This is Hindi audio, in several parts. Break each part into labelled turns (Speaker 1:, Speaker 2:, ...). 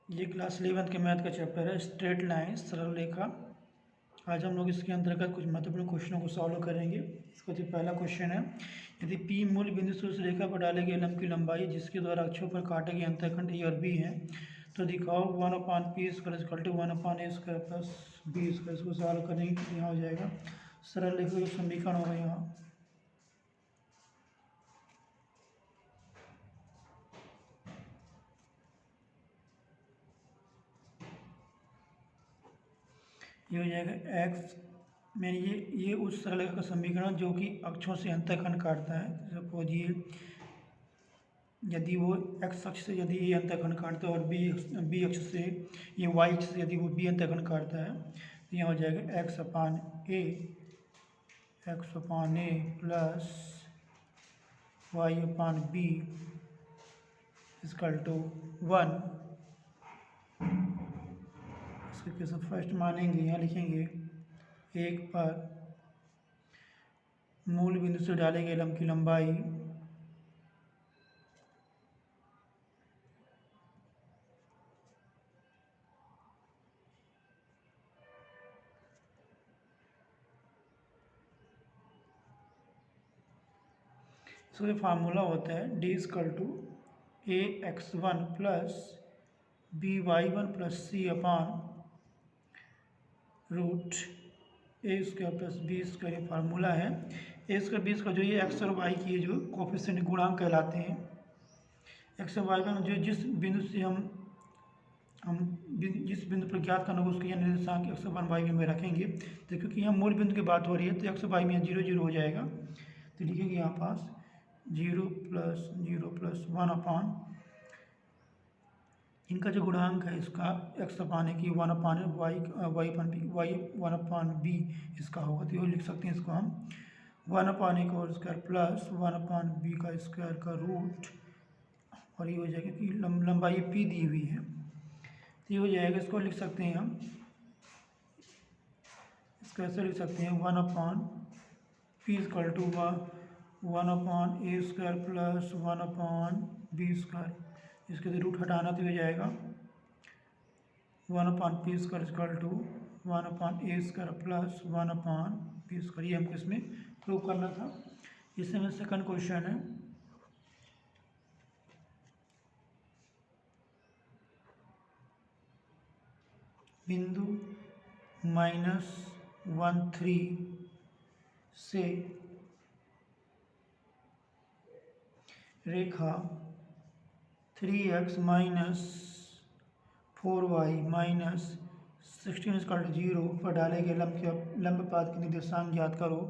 Speaker 1: ये क्लास 11th के मैथ का चैप्टर है स्ट्रेट लाइन सरल रेखा। आज हम लोग इसके अंतर्गत कुछ महत्वपूर्ण क्वेश्चनों को सॉल्व करेंगे। इसका जो पहला क्वेश्चन है, यदि P मूल बिंदु से उस रेखा पर डाले गए लंब की लंबाई जिसके द्वारा अक्षों पर काटे गए अंतःखंड A और B हैं, तो दिखाओ 1/p² 1/a² प्लस b²। इसको सॉल्व करेंगे तो यहाँ हो जाएगा सरल रेखा का समीकरण होगा यहाँ ये हो जाएगा एक्स में ये उस सरल रेखा का समीकरण जो कि अक्षों से अंतःखंड काटता है। सपोज ये यदि वो एक्स अक्ष से यदि ये अंतःखंड काटता है और बी अक्ष से ये वाई अक्ष से यदि वो बी अंतःखंड काटता है, तो यहाँ हो जाएगा x/a plus y/b equal to 1। इसके केस में फर्स्ट मानेंगे, यहाँ लिखेंगे 1 पर मूल बिंदु से डाले गए लंब की लंबाई इसका जो फार्मूला होता है D=ax1 plus by1 plus c/√a² plus b²। ये फार्मूला है। a²b² का जो ये एक्स और वाई की जो कोफिशिएंट गुणांक कहलाते हैं। एक्स और वाई में जो जिस बिंदु से हम जिस बिंदु पर ज्ञात करना होगा उसके यहाँ निर्देशांक एक्स और वाई में रखेंगे। तो क्योंकि यहाँ मूल बिंदु की बात हो रही है तो एक्स और वाई में 0 0 हो जाएगा। तो लिखेंगे यहाँ पास 0 + 1/, इनका जो गुणांक है इसका x/a की 1/y/b इसका होगा। तो ये लिख सकते हैं इसको हम 1/a² प्लस 1/b² का रूट, और ये हो जाएगा कि लंबाई p दी हुई है तो ये हो जाएगा। इसको लिख सकते हैं हम, इसको ऐसे लिख सकते हैं 1/p = 1/a² प्लस 1/b²। इसके लिए रूट हटाना तो हो जाएगा 1/p² = 1/a² प्लस 1/b²। ये हमको इसमें प्रूव करना था। इसमें सेकंड क्वेश्चन है, बिंदु -1 3 से रेखा 3x - 4y - 16 = 0 पर डाले गए लंब पात के निर्देशांक ज्ञात करो।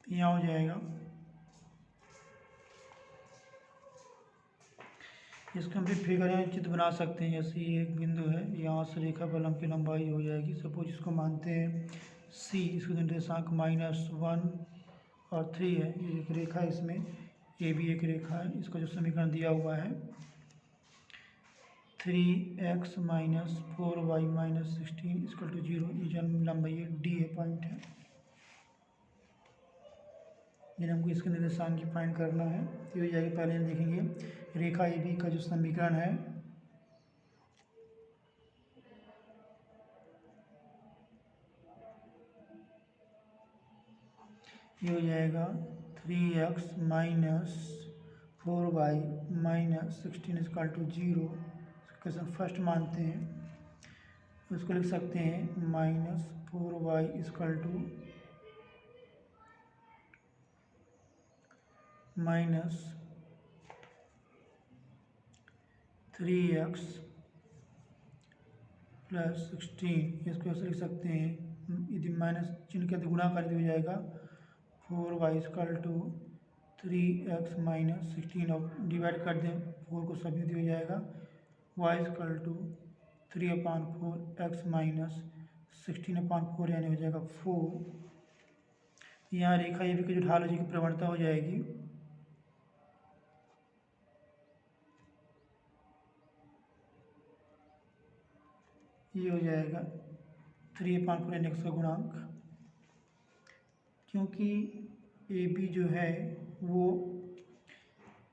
Speaker 1: यहाँ हो जाएगा इसका हम भी फिगर या चित्र बना सकते हैं। जैसे ये एक बिंदु है, यहाँ से रेखा पर लंब की लंबाई हो जाएगी। सपोज इसको मानते हैं C, इसको निर्देशांक -1 और 3 है। ये एक रेखा है, इसमें ये भी एक रेखा है। इसका जो समीकरण दिया हुआ है 3x - 4y - 16 = 0। ये जो लंबाई D है, पॉइंट है, जिन्हें हमको इसके निर्देशांक की फाइंड करना है। तो हो जाएगी, पहले हम देखेंगे रेखा AB का जो समीकरण है ये हो जाएगा 3x - 4y - 16 = 0। इसको फर्स्ट मानते हैं, उसको लिख सकते हैं -4y = -3x + 16। इसको ऐसे लिख सकते हैं, यदि माइनस चिन्ह के गुणा कर दिया जाएगा 4y = 3x - 16 और डिवाइड कर दें 4 को सभी दिया जाएगा y = 3/4 x - 16/4 यानी हो जाएगा 4। यहाँ रेखा AB की जो ढाल हो जाएगी प्रवणता हो जाएगी ये हो जाएगा 3/4 का गुणांक, क्योंकि ए बी जो है वो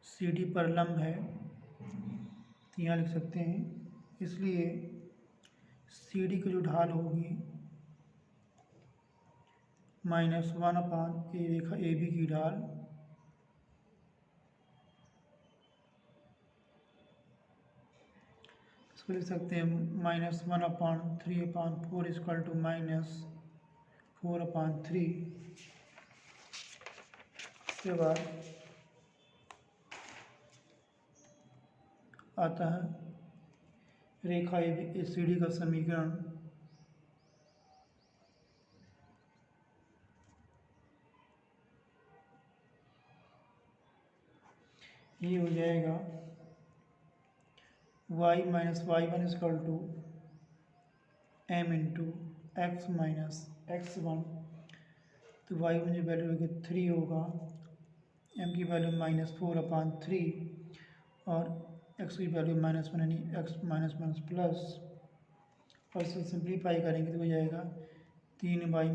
Speaker 1: सी डी पर लंब है, तो यहाँ लिख सकते हैं, इसलिए सी डी की जो ढाल होगी -1/, ए रेखा ए बी की ढाल इसको लिख सकते हैं -1/3/4 इक्वल टू -4/3। उसके बाद आता है रेखा ए सी डी का समीकरण। ये हो जाएगा y - y1 equal to m into x minus x1। तो y1 जो वैल्यू होगी 3 होगा, m की वैल्यू -4/3 और x की वैल्यू -1 यानी x माइनस प्लस, और इसे सिंप्लीफाई करेंगे तो हो जाएगा 3y -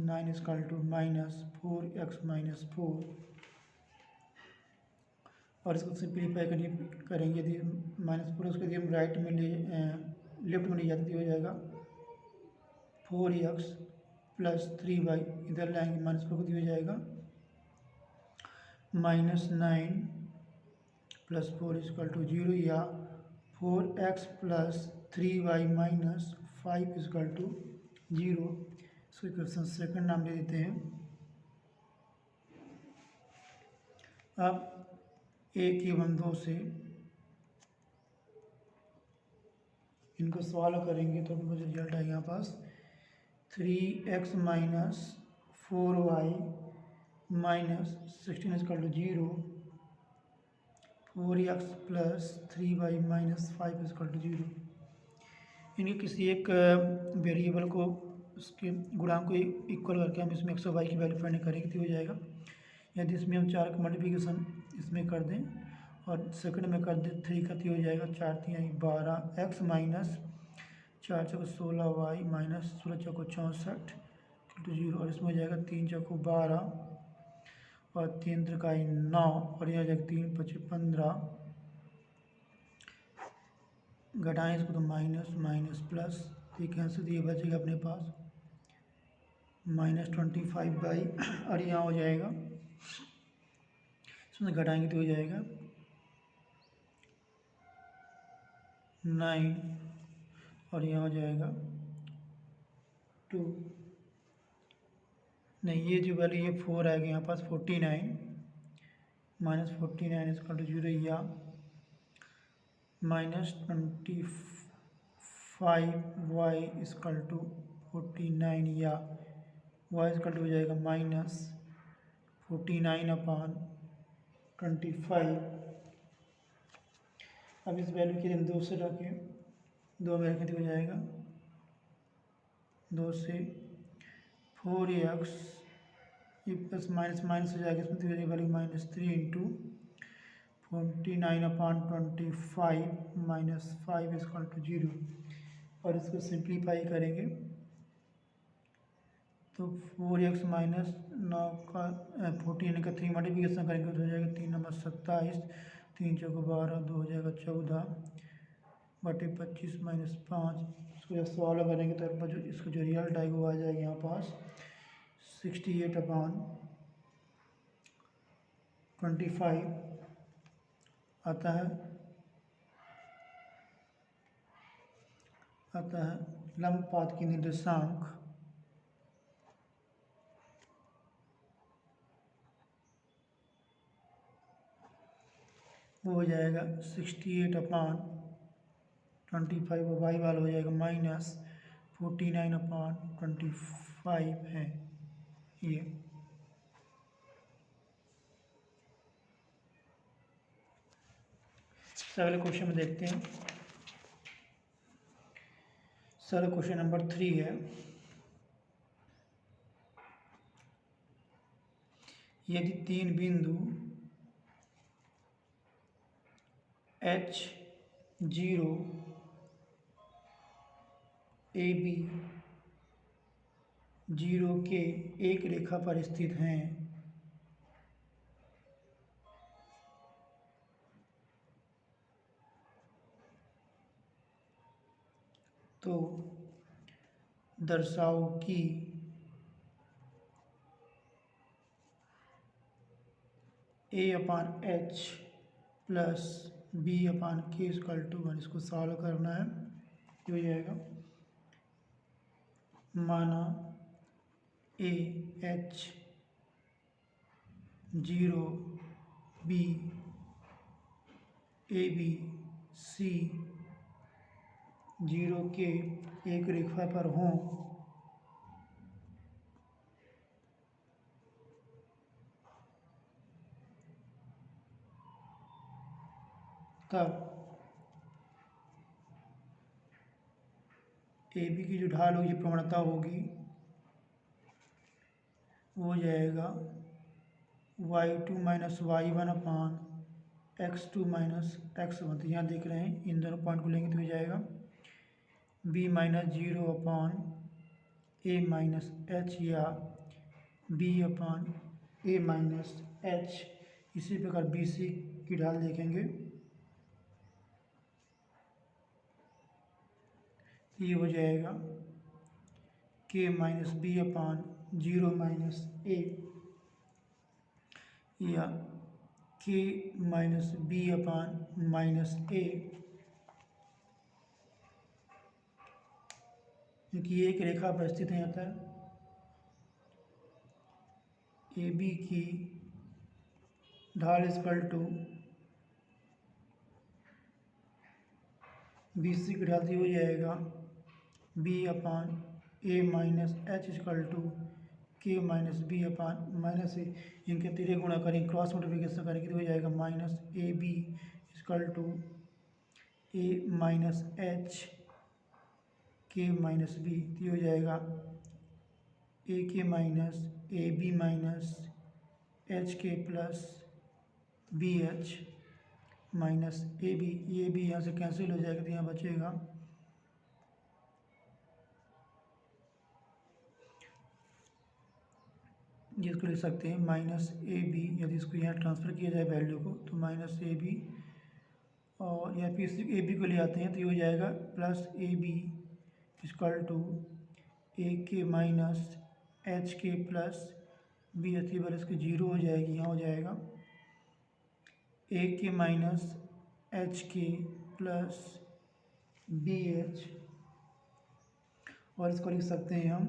Speaker 1: 9 इक्वल टू -4x - 4। और इसको सिंप्लीफाई करेंगे यदि -4 उसको यदि हम राइट में लेफ्ट में ले जाते तो हो जाएगा 4x + 3y, इधर लाएंगे -4 को, हो जाएगा -9 + 4 इक्वल टू 0, या 4x + 3y - 5 इक्वल टू 0। इसको क्वेश्चन सेकंड नाम दे देते हैं। अब एक ही बंदों से इनको सॉल्व करेंगे तो मुझे रिजल्ट आएगा यहाँ पास 3x - 4y - 16 equal to 0, 4x + 3y - 5 equal to 0। इनके किसी एक वेरिएबल को उसके गुणांक को इक्वल करके हम इसमें x और y की वैल्यू फाइंड करेंगे तो हो जाएगा। यदि इसमें हम 4 का मल्टीप्लिकेशन इसमें कर दें और सेकंड में कर दें 3 का, तो हो जाएगा 4 × 3 = 12, x minus 4 × 4 = 16y minus 16 × 4 = 64 to 0, और इसमें हो जाएगा 3 × 4 = 12 और 3 × 3 = 9, और यह हो जाएगा 3 × 5 = 15, घटाएँ इसको तो माइनस प्लस, तो ये कैंसिल, तो ये बचेगा अपने पास -25/, और यहाँ हो जाएगा इसमें घटाएंगे तो हो जाएगा 9, और यहाँ हो जाएगा 2, नहीं ये जो वैल्यू ये 4 आएगा यहाँ पास 49 -49 इक्वल टू 0, या -25y इक्वल टू 49, या y इक्वल टू हो जाएगा -49/25। अब इस वैल्यू के लिए हम 2 से रखें, 2 में रखें तो हो जाएगा 2 से 4x, ये प्लस माइनस माइनस हो जाएगा, इसमें तो वैल्यू -3 इंटू 49/25 -5 इक्वल टू 0, और इसको सिंप्लीफाई करेंगे तो 4x माइनस 9 का 14 का 3 मल्टीप्लिकेशन करेंगे तो हो जाएगा 3 × 27, 3 × 4 = 12, 2 हो जाएगा 14/25 - 5। इसको जब सॉल्व करेंगे तो इसका जो रिजल्ट आएगा वो आ जाएगा यहाँ पास 68/25 आता है लंब पात की निर्देशांक वो हो जाएगा 68/25, और y वाला हो जाएगा -49/25 है ये। अगले क्वेश्चन में देखते हैं। सर क्वेश्चन नंबर 3 है, यदि 3 बिंदु H0 ए बी 0 के एक रेखा पर स्थित हैं तो दर्शाओ कि A/H प्लस B/K = 1। इसको सॉल्व करना है, ये हो जाएगा। माना AH 0 B AB C 0 के एक रेखा पर हों तब ए बी की जो ढाल होगी, प्रवणता होगी, वो हो जाएगा y2 - y1 x2 - x1। तो यहाँ देख रहे हैं, इन दोनों पॉइंट को लेंगे तो हो जाएगा b - 0/a - h या b/a - h। इसी प्रकार बी सी की ढाल देखेंगे, ये हो जाएगा k - b/0 - a या k - b/-a, क्योंकि एक रेखा पर स्थित है। अतः ए बी की ढाल = बी सी की ढाल हो जाएगा b/a - h = k - b/-a। इनके तिरे गुणा करेंगे, क्रॉस मल्टीप्लिकेशन करेंगे तो हो जाएगा -ab = a - h k - b। तो ये हो जाएगा ak - ab - hk plus bh minus a b. ये भी यहाँ से कैंसिल हो जाएगा, तो यहाँ बचेगा जिसको लिख सकते हैं -ab। यदि इसको यहाँ ट्रांसफ़र किया जाए वैल्यू को, तो -ab, और या फिर ए बी को ले आते हैं तो ये हो जाएगा +ab = ak - hk plus b h बल इसकी 0 हो जाएगी, यहाँ हो जाएगा ak - hk प्लस bh, और इसको लिख सकते हैं हम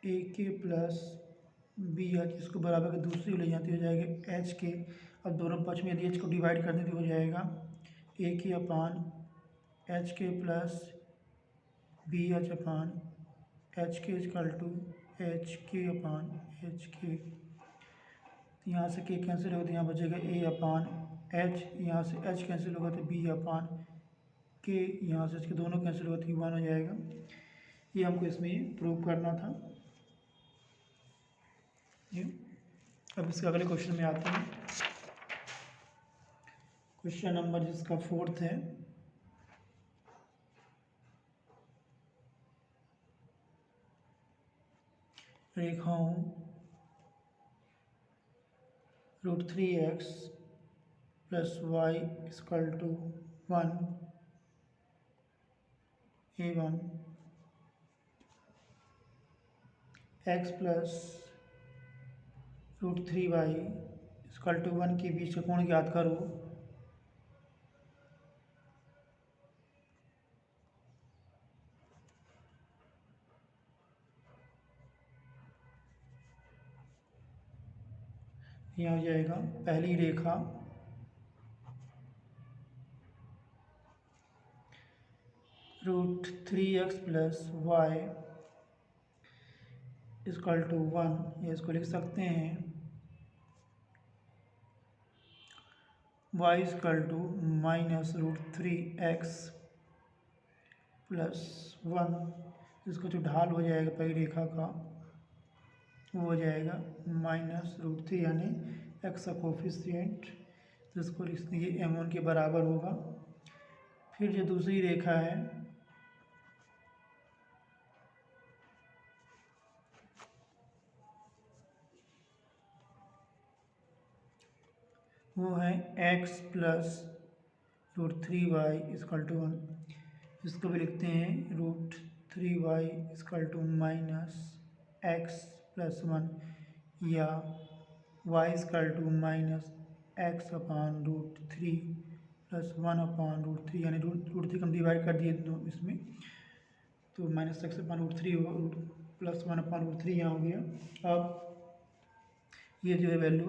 Speaker 1: ak प्लस bh। इसको बराबर के दूसरी ले जाते हो जाएगा hk। अब दोनों पक्ष में यदि h को डिवाइड करने तो हो जाएगा ak/hk प्लस bh/hk = hk/hk। यहाँ से k कैंसिल होगा तो यहाँ बचेगा a/h, यहाँ से h कैंसिल होगा तो b/k, यहाँ से इसके दोनों कैंसिल होगा तो 1 हो जाएगा। ये हमको इसमें प्रूव करना था। ये अब इसके अगले क्वेश्चन में आते हैं। क्वेश्चन नंबर जिसका 4th है, रेखाओं √3x + y = 1 एवं x + √3y = 1 के बीच का कोण ज्ञात करो। यहाँ हो जाएगा पहली रेखा √3x + y = 1, या इसको लिख सकते हैं y = -√3x + 1। इसका जो ढाल हो जाएगा पहली रेखा का, वो हो जाएगा -√3, यानी x का कोफिशिएंट, तो इसको लिख दिए m1 के बराबर होगा। फिर जो दूसरी रेखा है वो है x plus √3y equal to 1। इसको भी लिखते हैं √3y equal to minus x plus 1 या y equal to minus x upon √3 plus 1 upon √3, यानी √3 हम डिवाइड कर दिए दो इसमें, तो minus x upon √3 plus 1 upon √3 यहाँ हो गया। अब ये जो है वैल्यू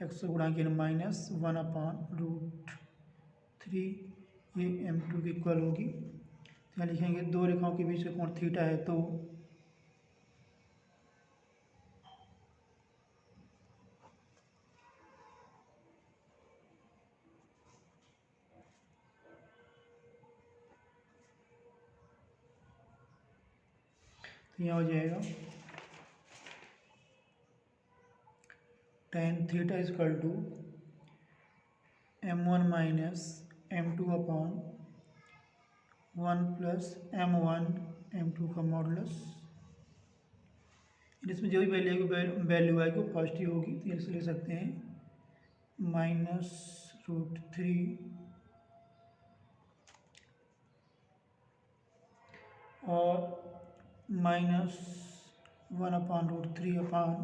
Speaker 1: एक्स से गुणा किया माइनस 1 अपान √3, ये m2 की इक्वल होगी। तो यहाँ लिखेंगे दो रेखाओं के बीच का कोण थीटा है, तो यहाँ हो जाएगा tan theta equal to m1 minus m2 upon 1 plus m1 m2 का मॉडुलस। इसमें जो भी वैल्यू आएगी वो पॉजिटिव होगी, तो इसलिए लिख सकते हैं माइनस √3 और माइनस 1 अपान √3 अपान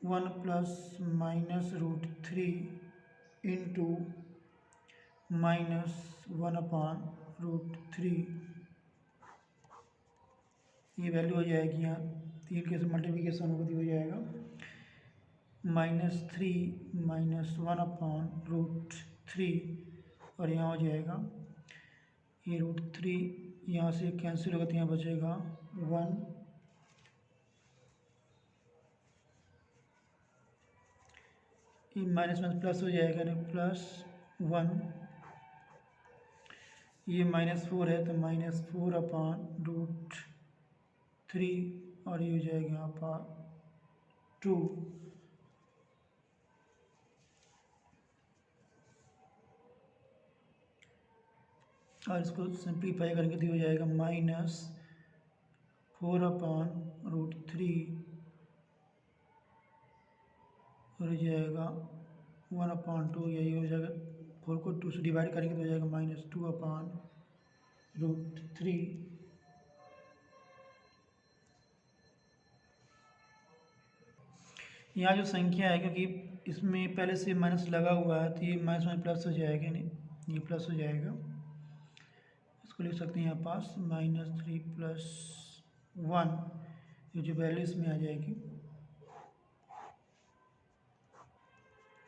Speaker 1: 1 plus minus √3 into minus 1 upon √3। ये वैल्यू हो जाएगी यहाँ 3 के से मल्टीप्लिकेशन होगी तो हो जाएगा -3 माइनस 1 अपान √3, और यहाँ हो जाएगा ये √3 यहाँ से कैंसिल होगा तो यहाँ बचेगा 1, ये माइनस माइनस प्लस हो जाएगा ना, +1, ये -4 है तो -4 अपान √3, और ये हो जाएगा यहाँ पर 2। और इसको सिंप्लीफाई करेंगे तो हो जाएगा -4 अपान √3, और हो जाएगा 1 अपान 2, यही हो जाएगा। 4 को 2 से डिवाइड करेंगे तो हो जाएगा -2 अपान √3। यहाँ जो संख्या है, क्योंकि इसमें पहले से माइनस लगा हुआ है तो ये माइनस में प्लस हो जाएगा, नहीं ये प्लस हो जाएगा। इसको लिख सकते हैं यहाँ पास -3 प्लस 1, ये जो वैल्यू इसमें आ जाएगी।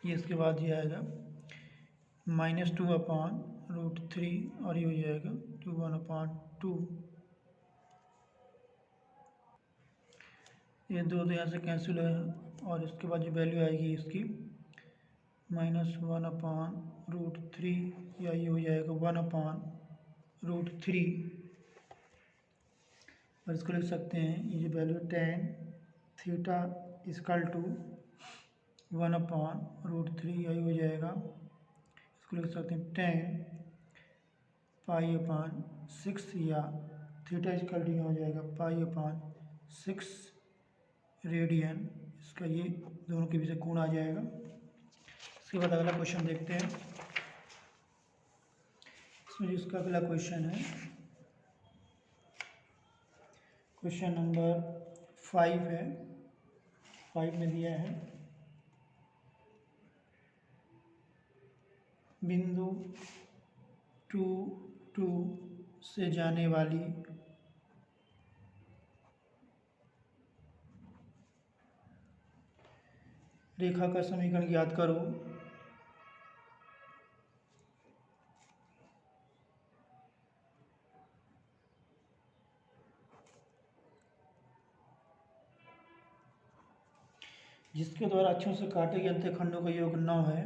Speaker 1: ये इसके बाद ये आएगा -2 अपान √3, और ये हो जाएगा 1 अपान 2। ये दो तो यहाँ से कैंसिल है, और इसके बाद जो वैल्यू आएगी इसकी -1 अपान √3, या ये हो जाएगा 1 अपान √3, और इसको लिख सकते हैं ये जो value tan theta equal to 1 upon √3, यही हो जाएगा। इसको लिख सकते हैं tan पाई अपान 6, या थीटा इक्वल टू हो जाएगा पाई अपान 6 रेडियन। इसका ये दोनों के बीच कोण आ जाएगा। इसके बाद अगला क्वेश्चन देखते हैं। इसमें जिसका अगला क्वेश्चन है क्वेश्चन नंबर 5 है, 5 में दिया है बिंदु 2, 2 से जाने वाली रेखा का समीकरण ज्ञात करो। जिसके द्वारा अक्षों से काटे गए अंतःखंडों का योग 9 है।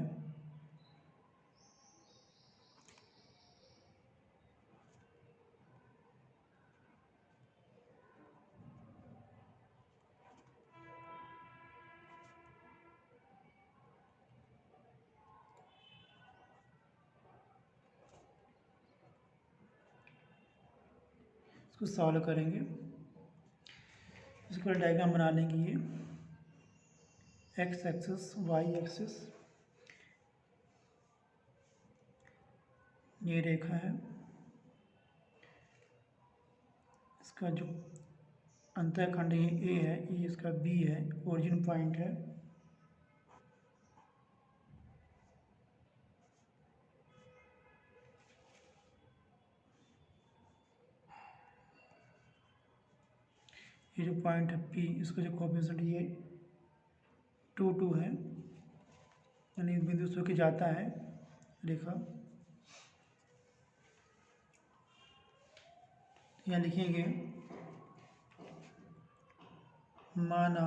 Speaker 1: इसको सॉल्व करेंगे। इसका डायग्राम बना लेंगे। ये x एक्सिस, y एक्सिस, ये रेखा है, इसका जो अंतःखंड ये ए है, ये इसका बी है, ओरिजिन पॉइंट है। ये जो पॉइंट है पी, इसका जो कोफिशिएंट ये 2 है, यानी इस बिंदु से होके जाता है रेखा। यहाँ लिखेंगे माना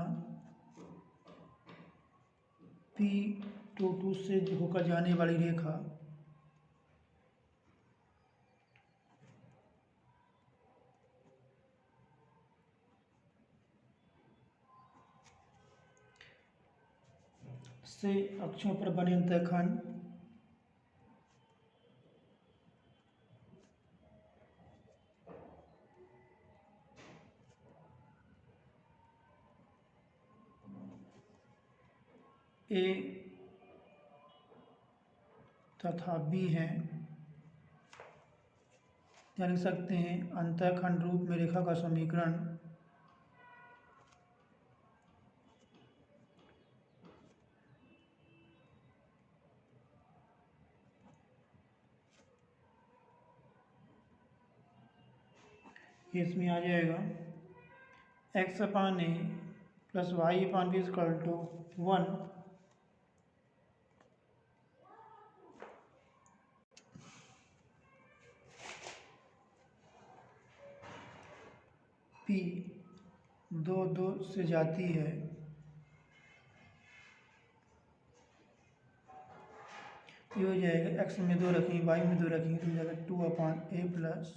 Speaker 1: P22 से होकर जाने वाली रेखा से अक्षों पर बने अंतःखंड ए तथा बी हैं, जान सकते हैं अंतःखंड रूप में रेखा का समीकरण इसमें आ जाएगा x/a plus y/b equal to 1 P 2 से जाती है, ये हो जाएगा x में 2 रखेंगे, y में 2 रखेंगे तो हो जाएगा 2/a plus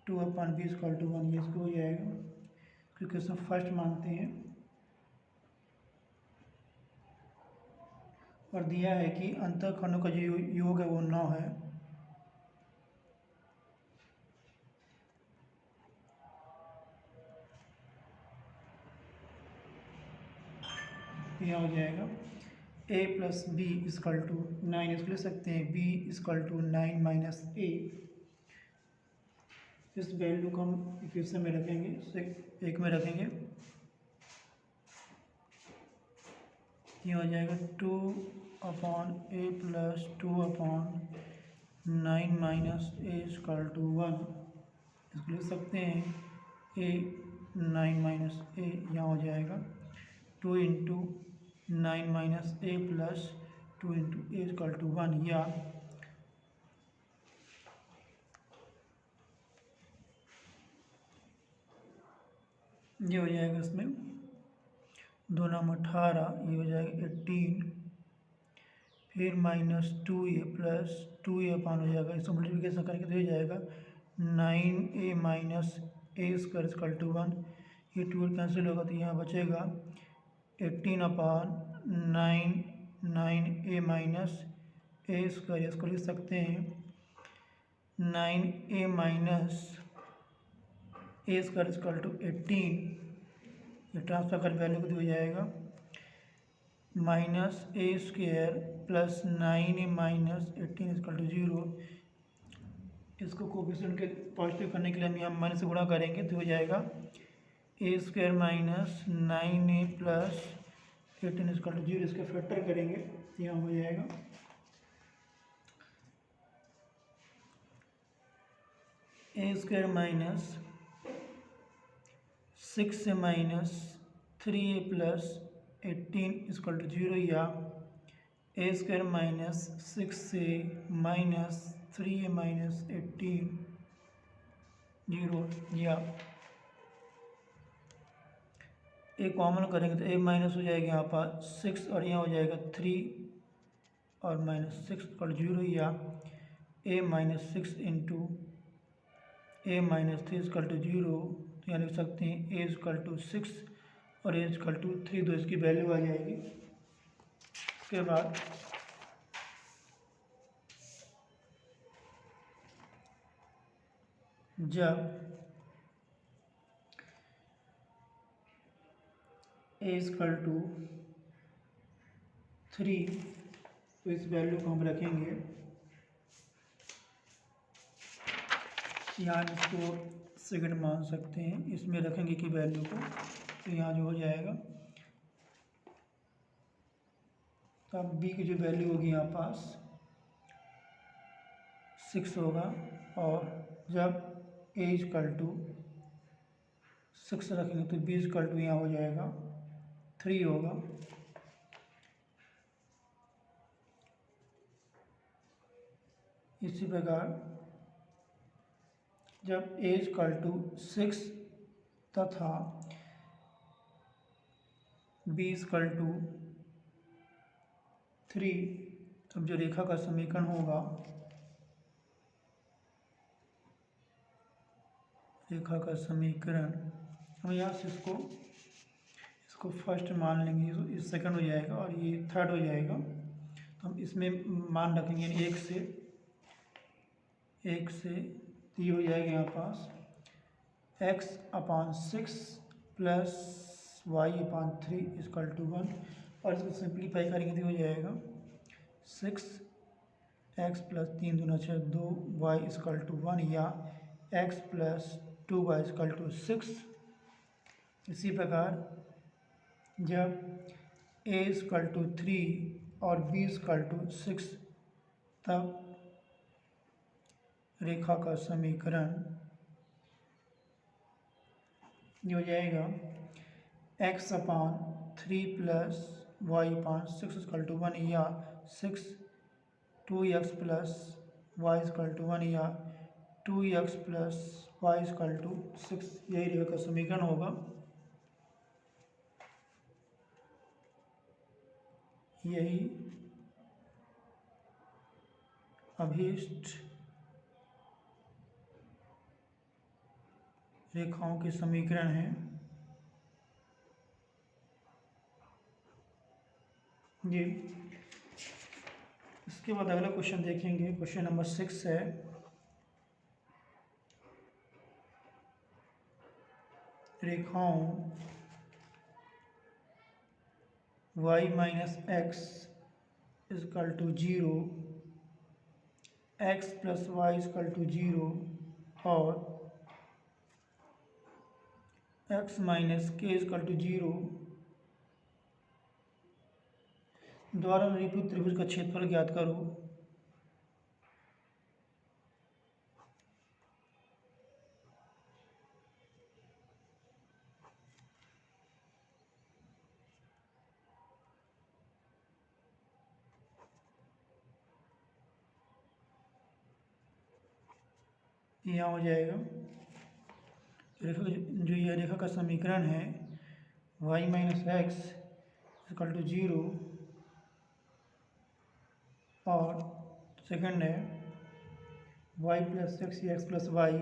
Speaker 1: 2/b equal to 1। ये इसको हो जाएगा, क्योंकि इसमें फर्स्ट मानते हैं, और दिया है कि अंतःखंडों का जो योग है वो 9 है। यह हो जाएगा a plus b equal to 9, इसको ले सकते हैं b equal to 9 minus a। इस वैल्यू को हम इक्वेशन में रखेंगे, एक में रखेंगे, ये हो जाएगा 2/a plus 2/9 minus a equal to 1। इसको लिख सकते हैं a 9 माइनस a, यहाँ हो जाएगा 2 into 9 minus a plus 2 into a equal to 1, या ये हो जाएगा इसमें 2 9 18, ये हो जाएगा 18, फिर माइनस 2a प्लस 2a अपान हो जाएगा, इसको मल्टीप्लिकेशन करके तो हो जाएगा 9a minus a square equal to 1। ये 2 कैंसिल होगा तो यहाँ बचेगा 18/9 9a माइनस a स्क्वायर। इसको लिख सकते हैं 9a minus a square equal to 18, ये ट्रांसफर कर वैल्यू को हो जाएगा minus a square plus 9a minus 18 equal to 0। इसको कोफिशिएंट के पॉजिटिव करने के लिए हम यहाँ माइनस से गुणा करेंगे तो हो जाएगा a square minus 9a plus 18 equal to 0। इसका फैक्टर करेंगे तो यहाँ हो जाएगा a square minus 6 minus 3a plus 18 equal to 0, या a square minus 6a minus 3a minus 18 0, या a कॉमन करेंगे तो a माइनस हो जाएगा यहाँ पर 6 और यहाँ हो जाएगा 3 और माइनस 6 इक्वल टू 0, या a minus 6 into a minus 3 equal to 0। तो यहाँ लिख सकते हैं a इक्वल टू 6 और a इक्वल टू 3, तो इसकी वैल्यू आ जाएगी। उसके बाद जब a इक्वल टू 3, तो इस वैल्यू को हम रखेंगे यहाँ हम इसको सेकंड मान सकते हैं, इसमें रखेंगे की वैल्यू को, तो यहाँ जो हो जाएगा, तो अब बी की जो वैल्यू होगी यहाँ पास 6 होगा, और जब ए इजकल टू 6 रखेंगे तो बी इजकल टू यहाँ हो जाएगा 3 होगा। इसी प्रकार जब ए इजकल टू 6 तथा बी इजकल टू 3, अब जो रेखा का समीकरण होगा, रेखा का समीकरण हम यहाँ से इसको फर्स्ट मान लेंगे, ये सेकंड हो जाएगा और ये थर्ड हो जाएगा। तो हम इसमें मान रखेंगे एक से तो ये हो जाएगा यहाँ पास x/6 plus y/3 is equal to 1, और इसको सिंप्लीफाई करेंगे तो हो जाएगा 6x प्लस 3 दूना 6 2 y इजकल टू 1, या x plus 2y is equal to 6। इसी प्रकार जब a इजकल टू 3 और b इजकल टू 6, तब रेखा का समीकरण ये हो जाएगा x/3 plus y/6 is equal to 1, या 2x plus y equal to 1, या 2x plus y equal to 6। यही रेखा का समीकरण होगा। यही अभीष्ट रेखाओं के समीकरण हैं। जी, इसके बाद अगला क्वेश्चन देखेंगे। क्वेश्चन नंबर 6 है, रेखाओं y-x equal to 0, x plus y equal to 0 और x minus k equal to 0 द्वारा निरूपित त्रिभुज का क्षेत्रफल ज्ञात करो। यहाँ हो जाएगा रेखा, जो यह रेखा का समीकरण है y-x इजकल टू 0, और सेकंड है y प्लस एक्स या एक्स प्लस वाई,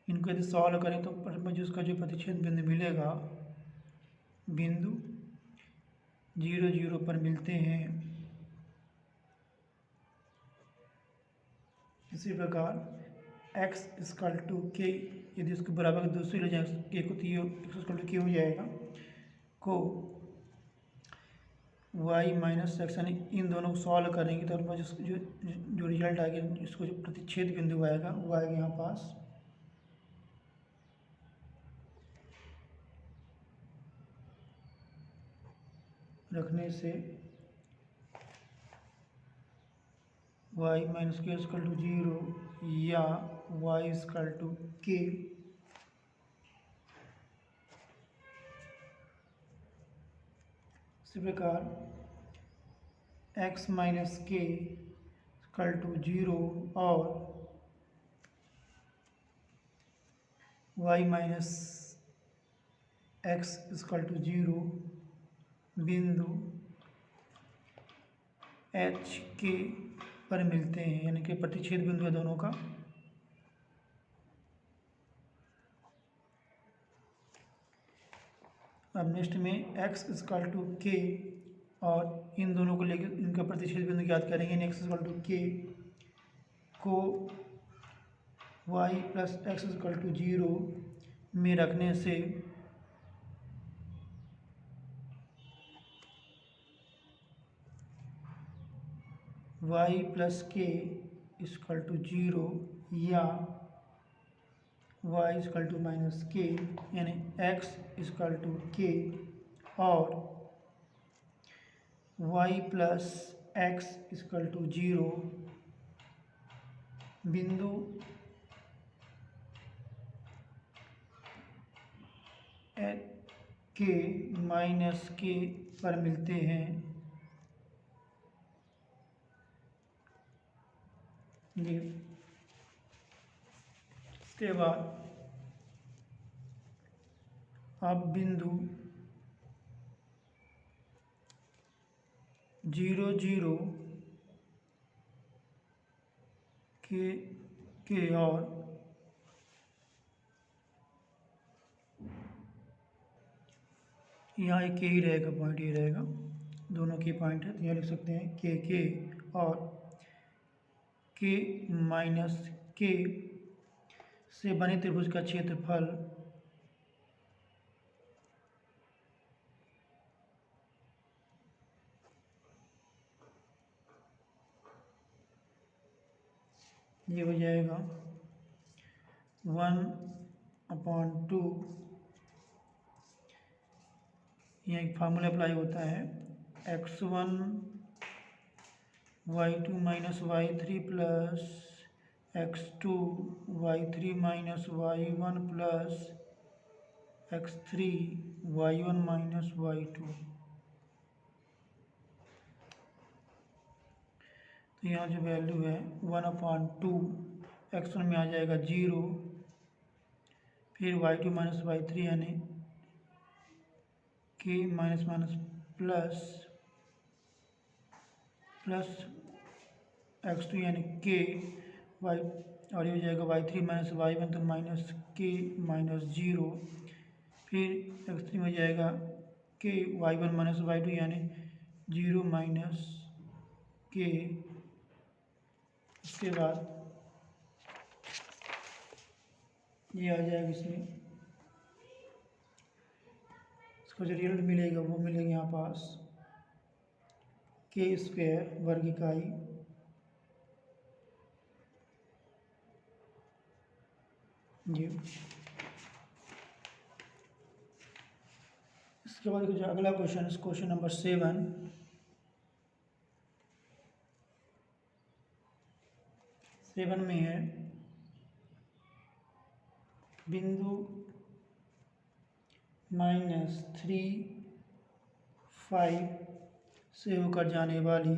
Speaker 1: इनको यदि सॉल्व करें तो मुझे उसका जो प्रतिच्छेद बिंदु मिलेगा, बिंदु 0 0 पर मिलते हैं। इसी प्रकार x इजकल टू k, यदि उसके बराबर का दूसरी ले जाए k को, तो ये x इजकल टू k हो जाएगा, को y-x, यानी इन दोनों को सॉल्व करेंगे तो मुझे जो रिजल्ट आएगा, इसको जो प्रतिच्छेद बिंदु आएगा वो आएगा यहाँ पास रखने से y-k इजकल टू 0 या y इजकल टू k इसी प्रकार x minus k equal to 0 और y minus x equal to 0 बिंदु h k पर मिलते हैं, यानी कि प्रतिच्छेद बिंदु है दोनों का। अब नेक्स्ट में x इजकल टू k और इन दोनों को लेकर इनका प्रतिच्छेद बिंदु ज्ञात करेंगे। x इजकल टू k को y plus x equal to 0 में रखने से y plus k equal to 0 या वाई इक्वल टू माइनस के, यानी एक्स इक्वल टू के और y plus x equal to 0 बिंदु के माइनस के पर मिलते हैं। ये इसके बाद आप बिंदु 0 0 के और यहाँ एक के ही रहेगा, पॉइंट ये रहेगा, दोनों के पॉइंट है तो यहाँ लिख सकते हैं के और के माइनस के से बने त्रिभुज का क्षेत्रफल ये हो जाएगा 1/2। यहाँ एक फार्मूला अप्लाई होता है x1 y2 minus y3 plus x2 y3 minus y1 plus x3 y1 minus y2। तो यहाँ जो वैल्यू है 1/2 x1 में आ जाएगा 0, फिर y2 माइनस y3 यानी के माइनस माइनस प्लस x2 यानी के वाई, और ये हो जाएगा y3 माइनस y1 तो माइनस के माइनस 0, फिर x3 में हो जाएगा के y1 माइनस y2 यानी 0 माइनस के। उसके बाद ये आ जाएगा, इसमें इसको जो रिजल्ट मिलेगा वो मिलेगा यहाँ पास के स्क्वायर वर्ग इकाई ये। इसके बाद जो अगला क्वेश्चन है क्वेश्चन नंबर 7 में है बिंदु -3 5 से होकर जाने वाली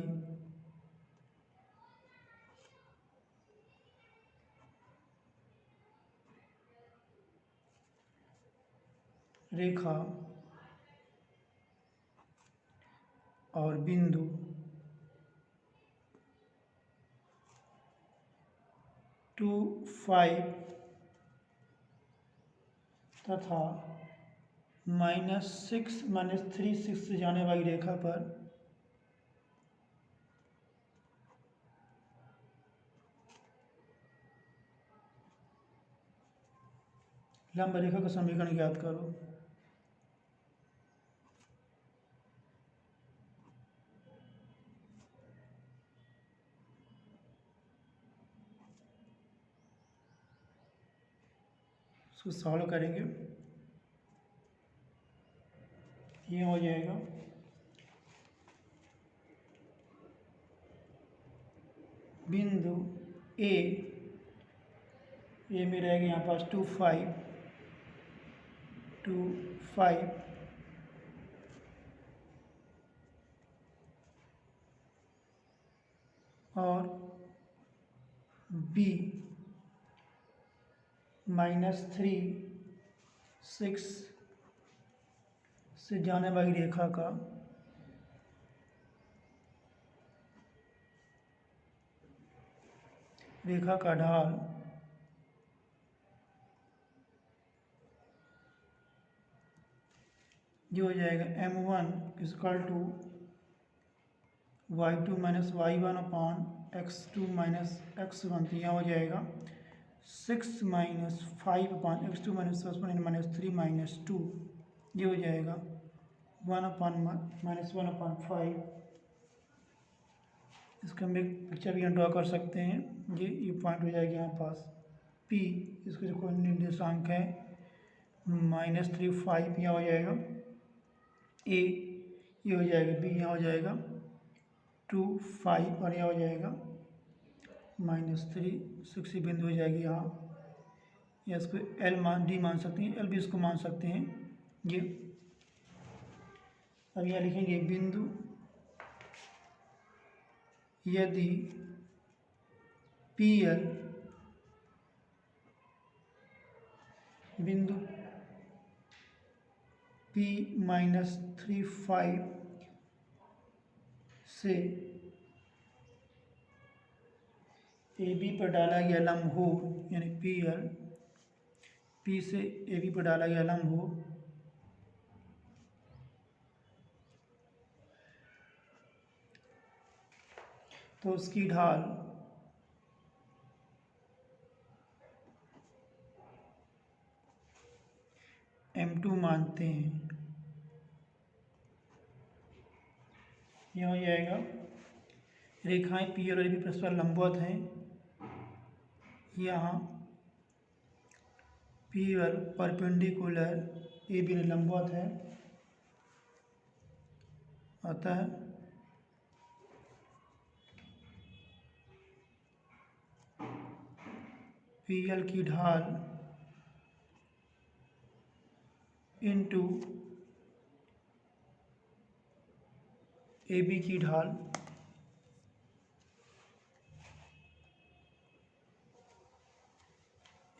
Speaker 1: रेखा और बिंदु 2 5 तथा -6 -3 6 से जाने वाली रेखा पर लंब रेखा का समीकरण ज्ञात करो। इसको सॉल्व करेंगे, ये हो जाएगा बिंदु ए में रहेगा यहाँ पास 2 5 और बी -3 6 से जाने वाली रेखा का ढाल जो हो जाएगा m1 equal to y2 minus y1 upon x2 minus x1। तो यहाँ हो जाएगा 6 minus 5 upon x2 minus -3 minus 2। ये हो जाएगा 1 अपॉन -1/5 इसका हम एक पिक्चर भी यहाँ ड्रॉ कर सकते हैं। ये पॉइंट हो जाएगा यहाँ पास P, इसका जो कोई निर्देशांक है -3 5 यहाँ हो जाएगा। A ये हो जाएगा, B यहाँ हो जाएगा 2 5 और यहाँ हो जाएगा -3 6 बिंदु हो जाएगी यहाँ। या इसको D मान सकते हैं, L भी इसको मान सकते हैं। ये अब यहाँ लिखेंगे बिंदु यदि PL बिंदु P-3 5 से AB पर डाला गया लंब हो, यानी PL P से AB पर डाला गया लंब हो तो उसकी ढाल M2 मानते हैं। यह हो जाएगा रेखाएं PL और AB परस्पर लंबवत हैं। यहाँ PL परपेंडिकुलर AB ने लंबवत है, अतः PL की ढाल इंटू AB की ढाल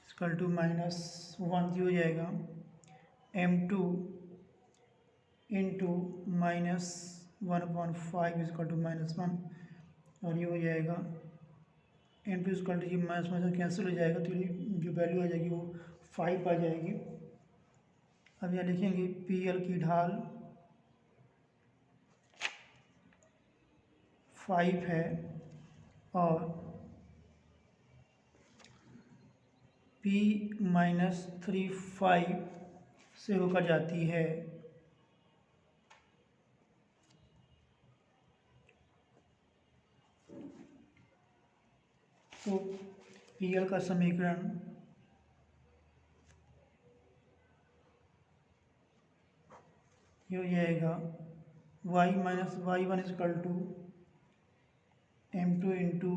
Speaker 1: इक्वल टू -1 हो जाएगा। M2 इंटू -1/5 इक्वल टू -1 और ये हो जाएगा M2 इक्वल टू -1 कैंसिल हो जाएगा, तो ये जो वैल्यू आ जाएगी वो 5 आ जाएगी। अब यहाँ लिखेंगे PL की ढाल 5 है और P-3 5 से होकर जाती है। तो PL का समीकरण ये हो जाएगा y-y1 equal to M2 into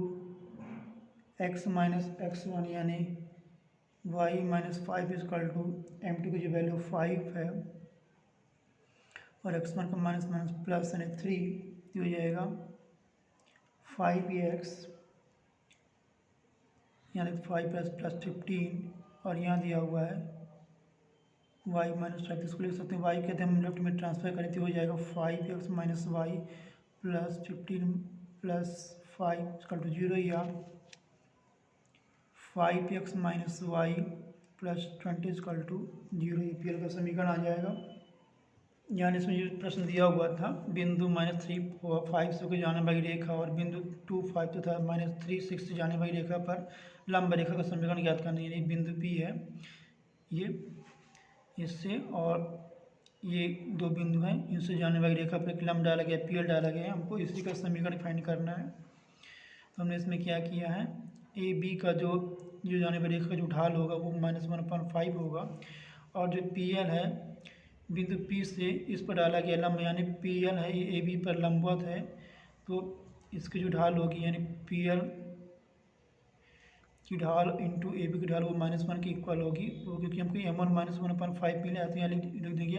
Speaker 1: x-x1 यानी y-5 इक्वल टू M2 की जो वैल्यू 5 है और x1 का माइनस प्लस यानी 3 हो जाएगा 5x यानी 5 + 15 और यहाँ दिया हुआ है y-5, इसको लिख सकते हैं y कहते हैं हम लेफ्ट में ट्रांसफर करें तो हो जाएगा 5x - y + 15 + 5 इक्वल टू 0 या 5x - y + 20 equal to 0। PL का समीकरण आ जाएगा। यानी इसमें जो प्रश्न दिया हुआ था बिंदु -3 5 से होकर जाने वाली रेखा और बिंदु 2 5 तथा -3 6 से जाने वाली रेखा पर लंब रेखा का समीकरण ज्ञात करना है। ये बिंदु P है, ये इससे और ये दो बिंदु हैं, इनसे जाने वाली रेखा पर एक लंब डाला गया, PL डाला गया है, हमको इसी का समीकरण फाइंड करना है। तो हमने इसमें क्या किया है, AB का जो जाने वाली रेखा का जो ढाल होगा वो -1/5 होगा और जो PL है बिंदु P से इस पर डाला गया लंब यानी PL है ये AB पर लंबवत है, तो इसकी जो ढाल होगी यानी PL की ढाल इंटू AB की ढाल वो -1 की इक्वल होगी। वो क्योंकि हमको M1 -1/5 मिला है तो यहाँ लिख देंगे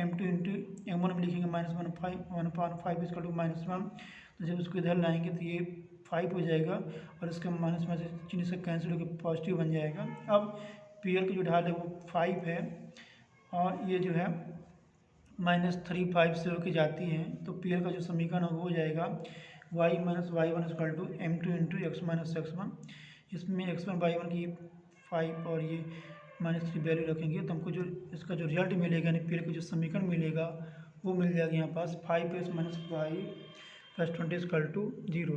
Speaker 1: M2 इंटू M1 में लिखेंगे -1/5 इक्वल टू -1। तो जब उसको इधर लाएंगे तो ये 5 हो जाएगा और इसका माइनस में से चिन्ह से कैंसिल होकर पॉजिटिव बन जाएगा। अब PL की जो ढाल है वो 5 है और ये जो है -3 5 से होकर जाती हैं, तो PL का जो समीकरण है वो हो जाएगा y - y1 equal to M2 into x - x1। इसमें x1 y1 की 5 और ये -3 वैल्यू रखेंगे तो हमको जो इसका जो रिजल्ट मिलेगा यानी PL का जो समीकरण मिलेगा वो मिल जाएगा यहाँ पास 5x - y + 20 इक्वल टू 0।